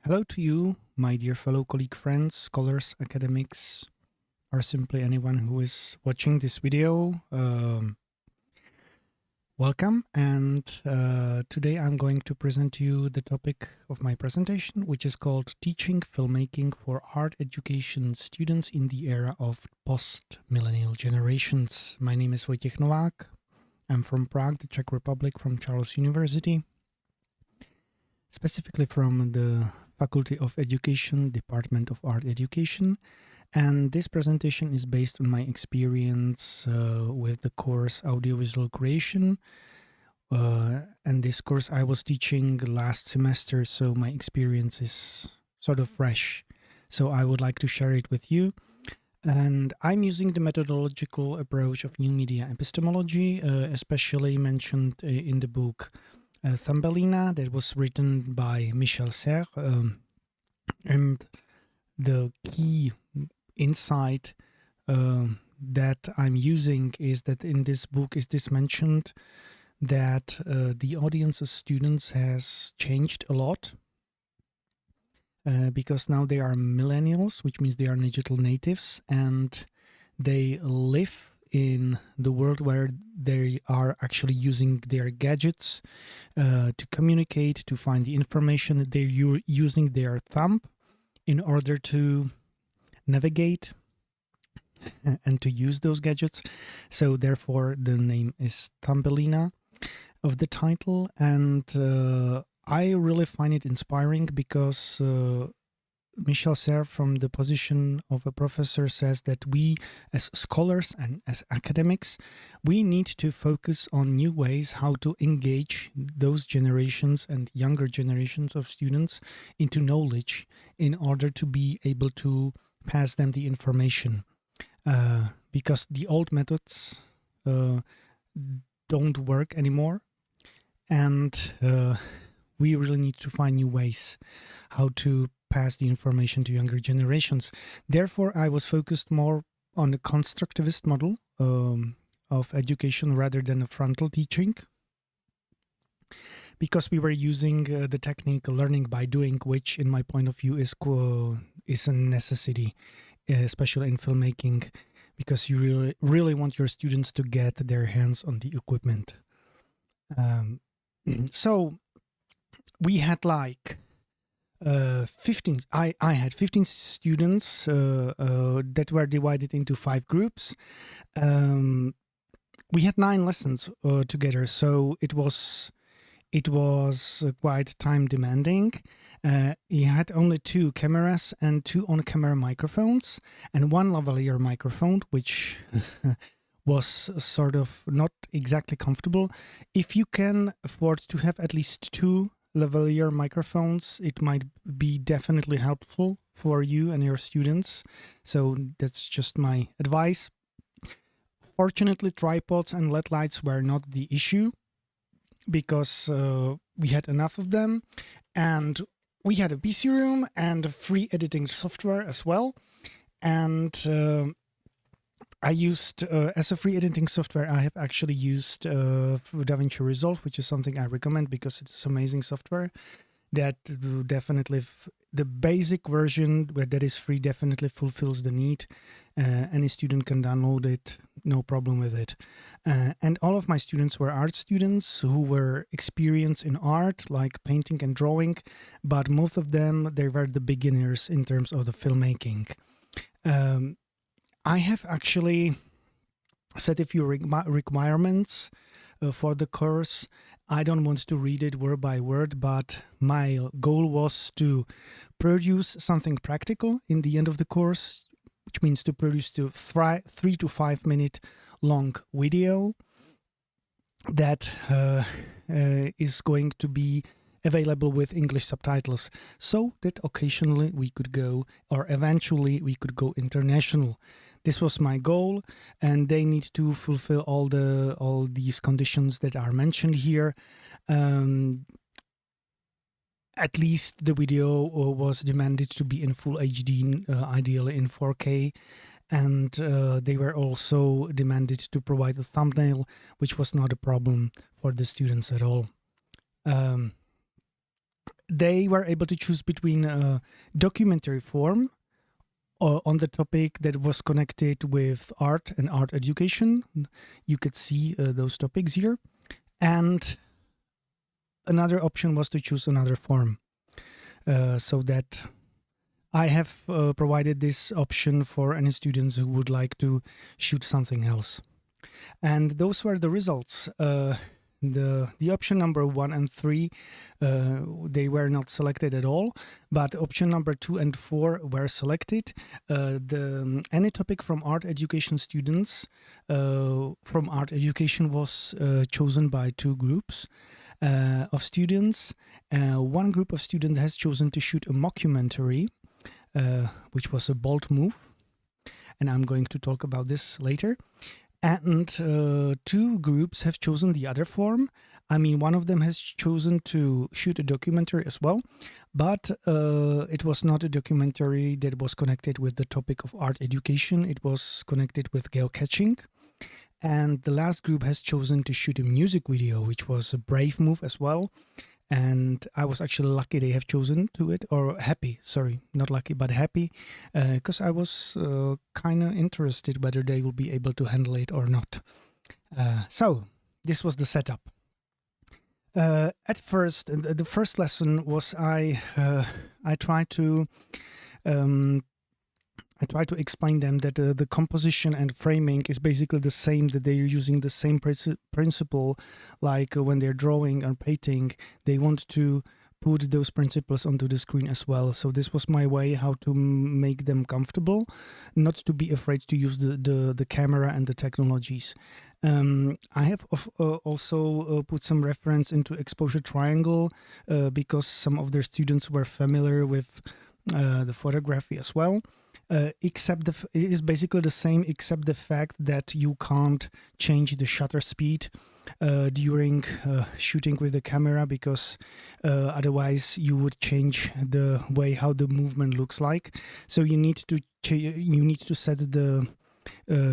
Hello to you, my dear fellow colleague friends, scholars, academics, or simply anyone who is watching this video. Welcome, and today I'm going to present you the topic of my presentation, which is called Teaching Filmmaking for Art Education Students in the Era of Post-Millennial Generations. My name is Novák. I'm from Prague, the Czech Republic, from Charles University, specifically from the Faculty of Education, Department of Art Education. And this presentation is based on my experience with the course Audiovisual Creation. And this course I was teaching last semester, so my experience is sort of fresh. So I would like to share it with you. And I'm using the methodological approach of new media epistemology, especially mentioned in the book Thumbelina, that was written by Michel Serres. And the key insight that I'm using is that in this book is this mentioned that the audience of students has changed a lot because now they are millennials, which means they are digital natives, and they live in the world where they are actually using their gadgets to communicate, to find the information. They're using their thumb in order to navigate and to use those gadgets. So therefore the name is Thumbelina of the title. And I really find it inspiring because Michel Serres, from the position of a professor, says that we as scholars and as academics, we need to focus on new ways how to engage those generations and younger generations of students into knowledge in order to be able to pass them the information. Because the old methods don't work anymore, and we really need to find new ways how to pass the information to younger generations. Therefore, I was focused more on a constructivist model of education rather than a frontal teaching, because we were using the technique learning by doing, which in my point of view is a necessity, especially in filmmaking, because you really want your students to get their hands on the equipment. So we had like 15. I had 15 students that were divided into 5 groups. We had 9 lessons together, so it was quite time demanding. He had only 2 cameras and 2 on-camera microphones and 1 lavalier microphone, which was sort of not exactly comfortable. If you can afford to have at least 2 lavalier microphones, it might be definitely helpful for you and your students. So that's just my advice. Fortunately, tripods and LED lights were not the issue because we had enough of them, and we had a PC room and free editing software as well. And I used, as a free editing software, I have actually used DaVinci Resolve, which is something I recommend because it's amazing software that definitely, the basic version that is free definitely fulfills the need. Any student can download it, no problem with it. And all of my students were art students who were experienced in art, like painting and drawing, but most of them, they were the beginners in terms of the filmmaking. I have actually set a few requirements for the course. I don't want to read it word by word, but my goal was to produce something practical in the end of the course, which means to produce 3 to 5 minute long video that is going to be available with English subtitles, so that occasionally we could go, or eventually we could go international. This was my goal, and they need to fulfill all these conditions that are mentioned here. At least the video was demanded to be in full HD, ideally in 4K, and they were also demanded to provide a thumbnail, which was not a problem for the students at all. they were able to choose between a documentary form on the topic that was connected with art and art education. You could see those topics here. And another option was to choose another form. So that I have provided this option for any students who would like to shoot something else. And those were the results. The option number 1 and 3, they were not selected at all, but option number 2 and 4 were selected. Any topic from art education students from art education was chosen by 2 groups of students. One group of students has chosen to shoot a mockumentary, which was a bold move, and I'm going to talk about this later. And 2 groups have chosen the other form. I mean, one of them has chosen to shoot a documentary as well, but it was not a documentary that was connected with the topic of art education. It was connected with geocaching. And the last group has chosen to shoot a music video, which was a brave move as well. And I was actually lucky they have chosen to it, or happy, sorry, not lucky, but happy, because I was kind of interested whether they will be able to handle it or not. So this was the setup. At first, the first lesson was I tried to explain them that the composition and framing is basically the same, that they're using the same principle, like when they're drawing or painting, they want to put those principles onto the screen as well. So this was my way how to make them comfortable, not to be afraid to use the camera and the technologies. I have also put some reference into exposure triangle because some of their students were familiar with the photography as well. Except it is basically the same, except the fact that you can't change the shutter speed during shooting with the camera, because otherwise you would change the way how the movement looks like. So you need to set the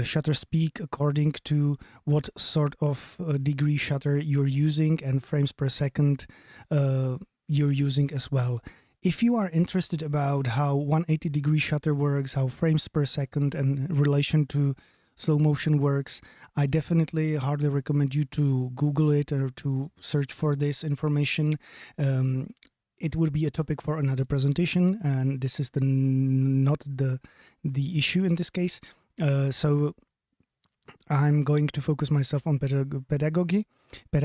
shutter speed according to what sort of degree shutter you're using and frames per second you're using as well. If you are interested about how 180-degree shutter works, how frames per second and relation to slow motion works, I definitely hardly recommend you to Google it or to search for this information. It would be a topic for another presentation, and this is not the issue in this case. So I'm going to focus myself on pedagogy, but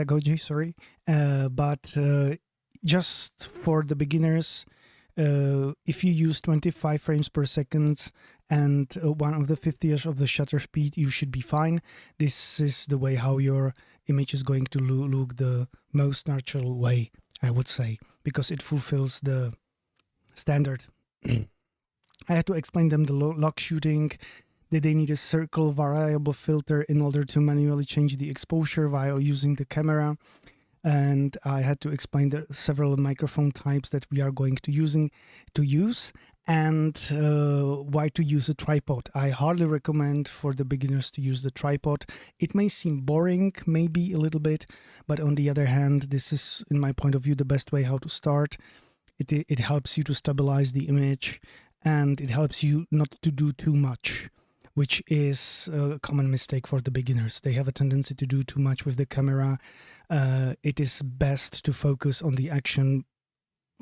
just for the beginners, if you use 25 frames per second and 1/50th of the shutter speed, you should be fine. This is the way how your image is going to look the most natural way, I would say, because it fulfills the standard. I had to explain them the log shooting, that they need a circle variable filter in order to manually change the exposure while using the camera. And I had to explain the several microphone types that we are going to use, and why to use a tripod. I hardly recommend for the beginners to use the tripod. It may seem boring, maybe a little bit, but on the other hand, this is, in my point of view, the best way how to start. It helps you to stabilize the image, and it helps you not to do too much, which is a common mistake for the beginners. They have a tendency to do too much with the camera. It is best to focus on the action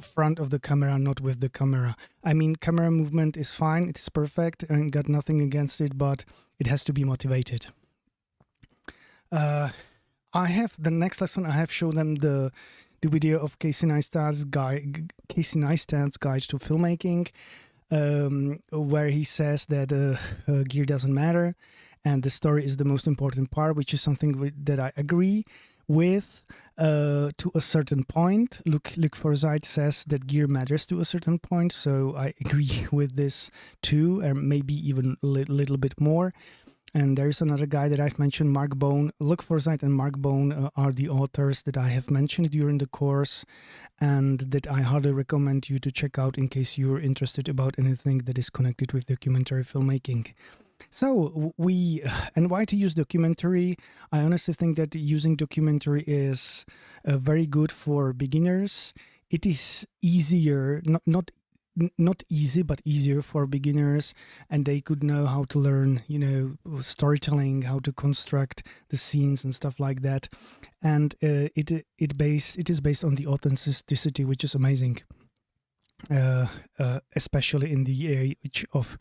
front of the camera, not with the camera. I mean, camera movement is fine, it's perfect, and got nothing against it, but it has to be motivated. I have the next lesson. I have shown them the video of Casey Neistat's guide to filmmaking, where he says that gear doesn't matter, and the story is the most important part, which is something that I agree with to a certain point. Luc Forsyth says that gear matters to a certain point, so I agree with this too, and maybe even a little bit more. And there's another guy that I've mentioned, Mark Bone. Luc Forsyth and Mark Bone are the authors that I have mentioned during the course, and that I highly recommend you to check out in case you're interested about anything that is connected with documentary filmmaking. So and why to use documentary? I honestly think that using documentary is very good for beginners. it is easier, not easy, but easier for beginners, and they could know how to learn, storytelling, how to construct the scenes and stuff like that. And it is based on the authenticity, which is amazing, especially in the age of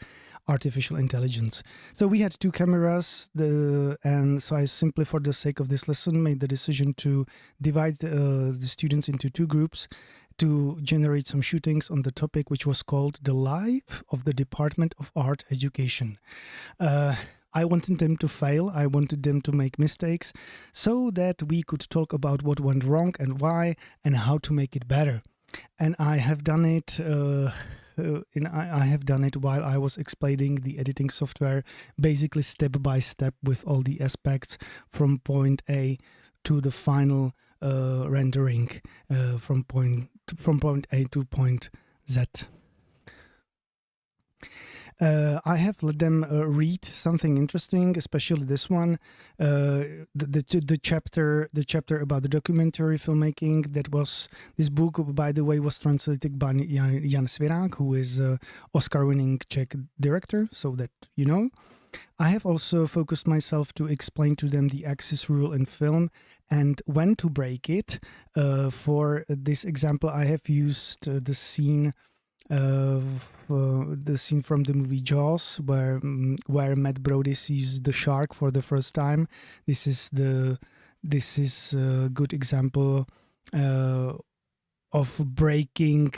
artificial intelligence. So we had 2 cameras, and so I simply, for the sake of this lesson, made the decision to divide the students into 2 groups to generate some shootings on the topic, which was called The Life of the Department of Art Education. I wanted them to fail, I wanted them to make mistakes, so that we could talk about what went wrong and why, and how to make it better. And I have done it. I have done it while I was explaining the editing software, basically step by step, with all the aspects from point A to the final rendering, from point A to point Z. I have let them read something interesting, especially this one, the chapter about the documentary filmmaking. This book, by the way, was translated by Jan Svirák, who is an Oscar-winning Czech director, so that you know. I have also focused myself to explain to them the axis rule in film and when to break it. For this example, I have used the scene from the movie Jaws, where Matt Brody sees the shark for the first time. This is a good example of breaking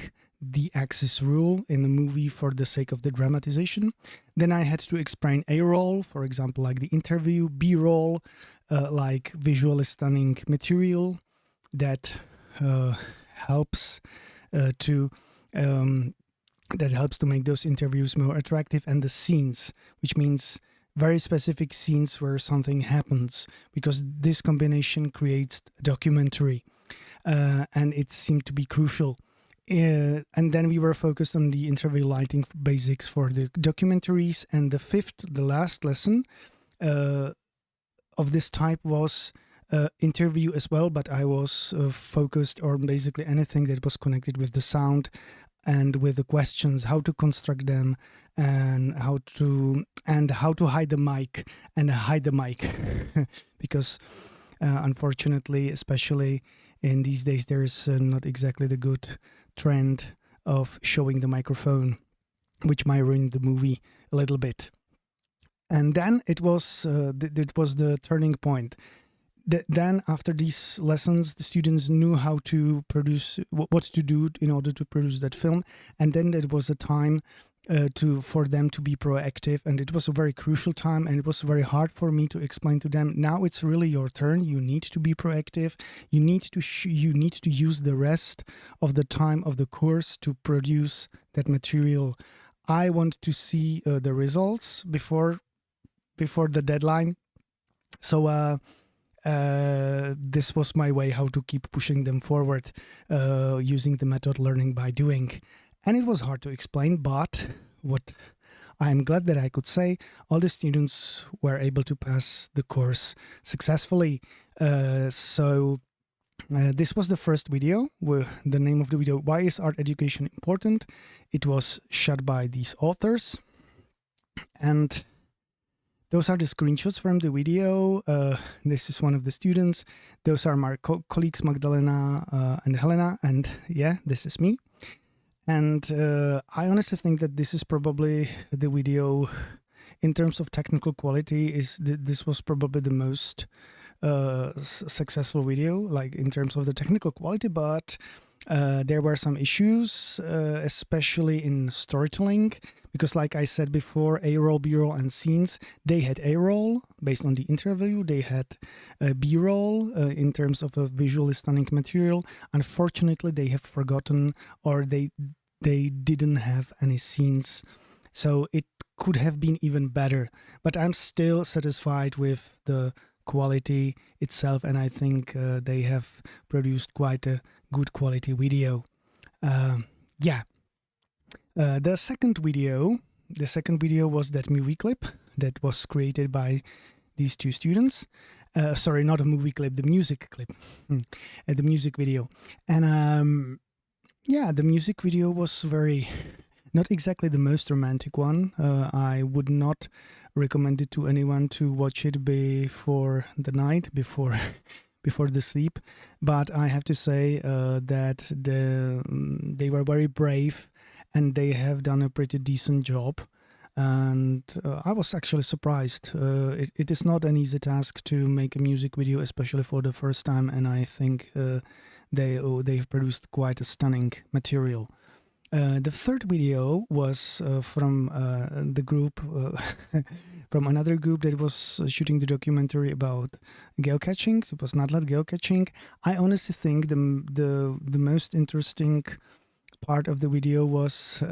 the axis rule in a movie for the sake of the dramatization. Then I had to explain A-roll, for example, like the interview, B-roll, like visually stunning material that helps to make those interviews more attractive, and the scenes, which means very specific scenes where something happens, because this combination creates a documentary, and it seemed to be crucial. And then we were focused on the interview lighting basics for the documentaries. And the last lesson of this type was interview as well, but I was focused on basically anything that was connected with the sound and with the questions, how to construct them, and how to hide the mic because unfortunately, especially in these days, there is not exactly the good trend of showing the microphone, which might ruin the movie a little bit. And then it was the turning point. Then after these lessons, the students knew how to produce, what to do in order to produce that film. And then there was a time for them to be proactive, and it was a very crucial time, and it was very hard for me to explain to them, now it's really your turn, you need to be proactive, you need to use the rest of the time of the course to produce that material. I want to see the results before the deadline. So this was my way how to keep pushing them forward, using the method learning by doing. And it was hard to explain, but what I'm glad that I could say, all the students were able to pass the course successfully. So this was the first video. The name of the video, Why is Art Education Important? It was shot by these authors. And those are the screenshots from the video. This is one of the students. Those are my colleagues, Magdalena and Helena. And yeah, this is me. And I honestly think that this is probably the video, in terms of technical quality, this was probably the most successful video, like in terms of the technical quality, but there were some issues, especially in storytelling, because like I said before, A-roll, B-roll, and scenes, they had A-roll based on the interview, they had B-roll in terms of a visually stunning material. Unfortunately, they have forgotten, or they didn't have any scenes, so it could have been even better. But I'm still satisfied with the quality itself, and I think they have produced quite a good quality video. The second video was that movie clip that was created by these two students. Sorry, not a movie clip, the music clip, the music video. And Yeah, the music video was not exactly the most romantic one. I would not recommend it to anyone to watch it before the night, before before the sleep. But I have to say that they were very brave, and they have done a pretty decent job. And I was actually surprised. It is not an easy task to make a music video, especially for the first time. And I think they've produced quite a stunning material. The third video was from the group, from another group that was shooting the documentary about geocaching. It was not like geocaching. I honestly think the most interesting part of the video was,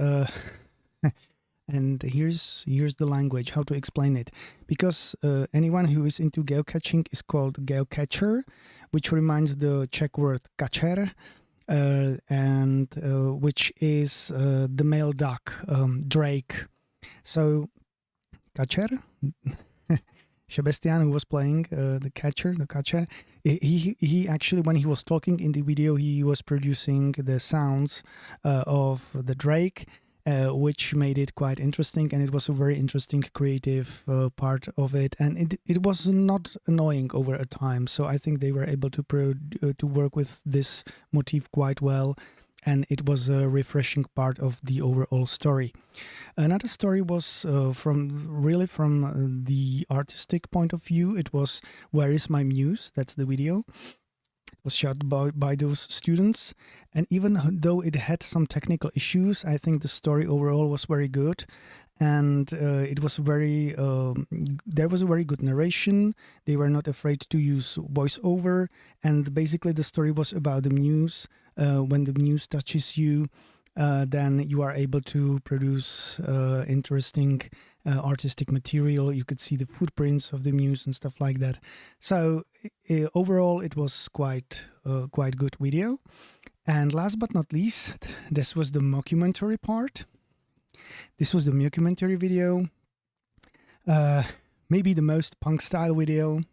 and here's the language, how to explain it. Because anyone who is into geocaching is called geocacher, which reminds the Czech word kačer, and which is the male duck, drake. So Kačer, Sebastian, who was playing the kačer, he actually, when he was talking in the video, he was producing the sounds of the drake, which made it quite interesting, and it was a very interesting creative part of it, and it was not annoying over a time. So I think they were able to work with this motif quite well, and it was a refreshing part of the overall story. Another story was from the artistic point of view. It was Where Is My Muse? That's the video. Was shot by those students, and even though it had some technical issues, I think the story overall was very good, and it was there was a very good narration. They were not afraid to use voiceover, and basically the story was about the muse. When the muse touches you, then you are able to produce interesting artistic material. You could see the footprints of the muse and stuff like that. So overall, it was quite good video. And last but not least, this was the mockumentary part. This was the mockumentary video, maybe the most punk style video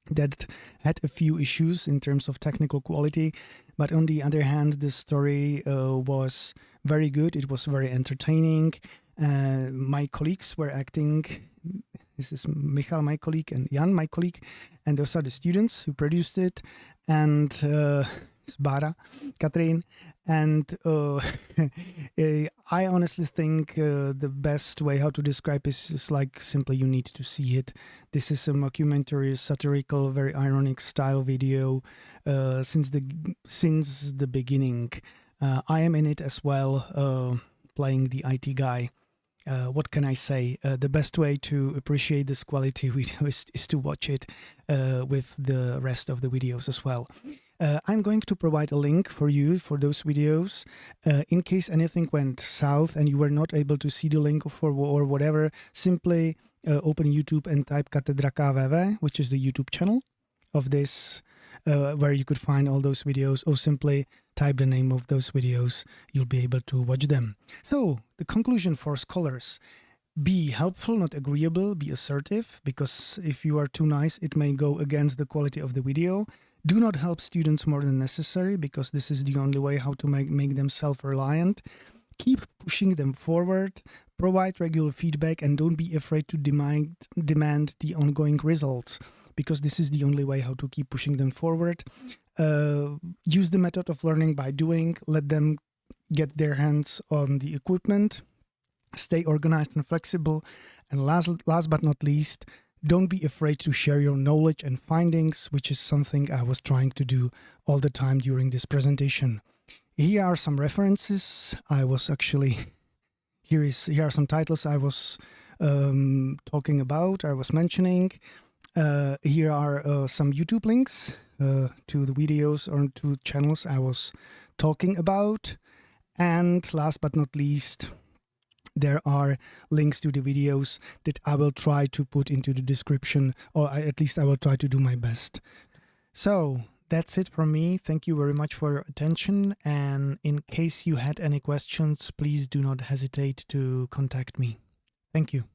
that had a few issues in terms of technical quality, but on the other hand, the story was very good. It was very entertaining. My colleagues were acting. This is Michal, my colleague, and Jan, my colleague, and those are the students who produced it, and Bára, Katrin, and I honestly think the best way how to describe this is like simply you need to see it. This is a mockumentary, satirical, very ironic style video since the beginning. I am in it as well, playing the IT guy. What can I say? The best way to appreciate this quality video is to watch it with the rest of the videos as well. I'm going to provide a link for you for those videos. In case anything went south and you were not able to see the link or whatever, simply open YouTube and type Katedra KVV, which is the YouTube channel of this, where you could find all those videos, or simply type the name of those videos. You'll be able to watch them. So the conclusion for scholars: be helpful, not agreeable, be assertive, because if you are too nice, it may go against the quality of the video. Do not help students more than necessary, because this is the only way how to make them self-reliant. Keep pushing them forward, provide regular feedback, and don't be afraid to demand the ongoing results, because this is the only way how to keep pushing them forward. Use the method of learning by doing. Let them get their hands on the equipment. Stay organized and flexible. And last but not least, don't be afraid to share your knowledge and findings, which is something I was trying to do all the time during this presentation. Here are some references. Here are some titles I was talking about, I was mentioning. Here are some YouTube links to the videos or to channels I was talking about. And last but not least, there are links to the videos that I will try to put into the description, or at least I will try to do my best. So that's it from me. Thank you very much for your attention. And in case you had any questions, please do not hesitate to contact me. Thank you.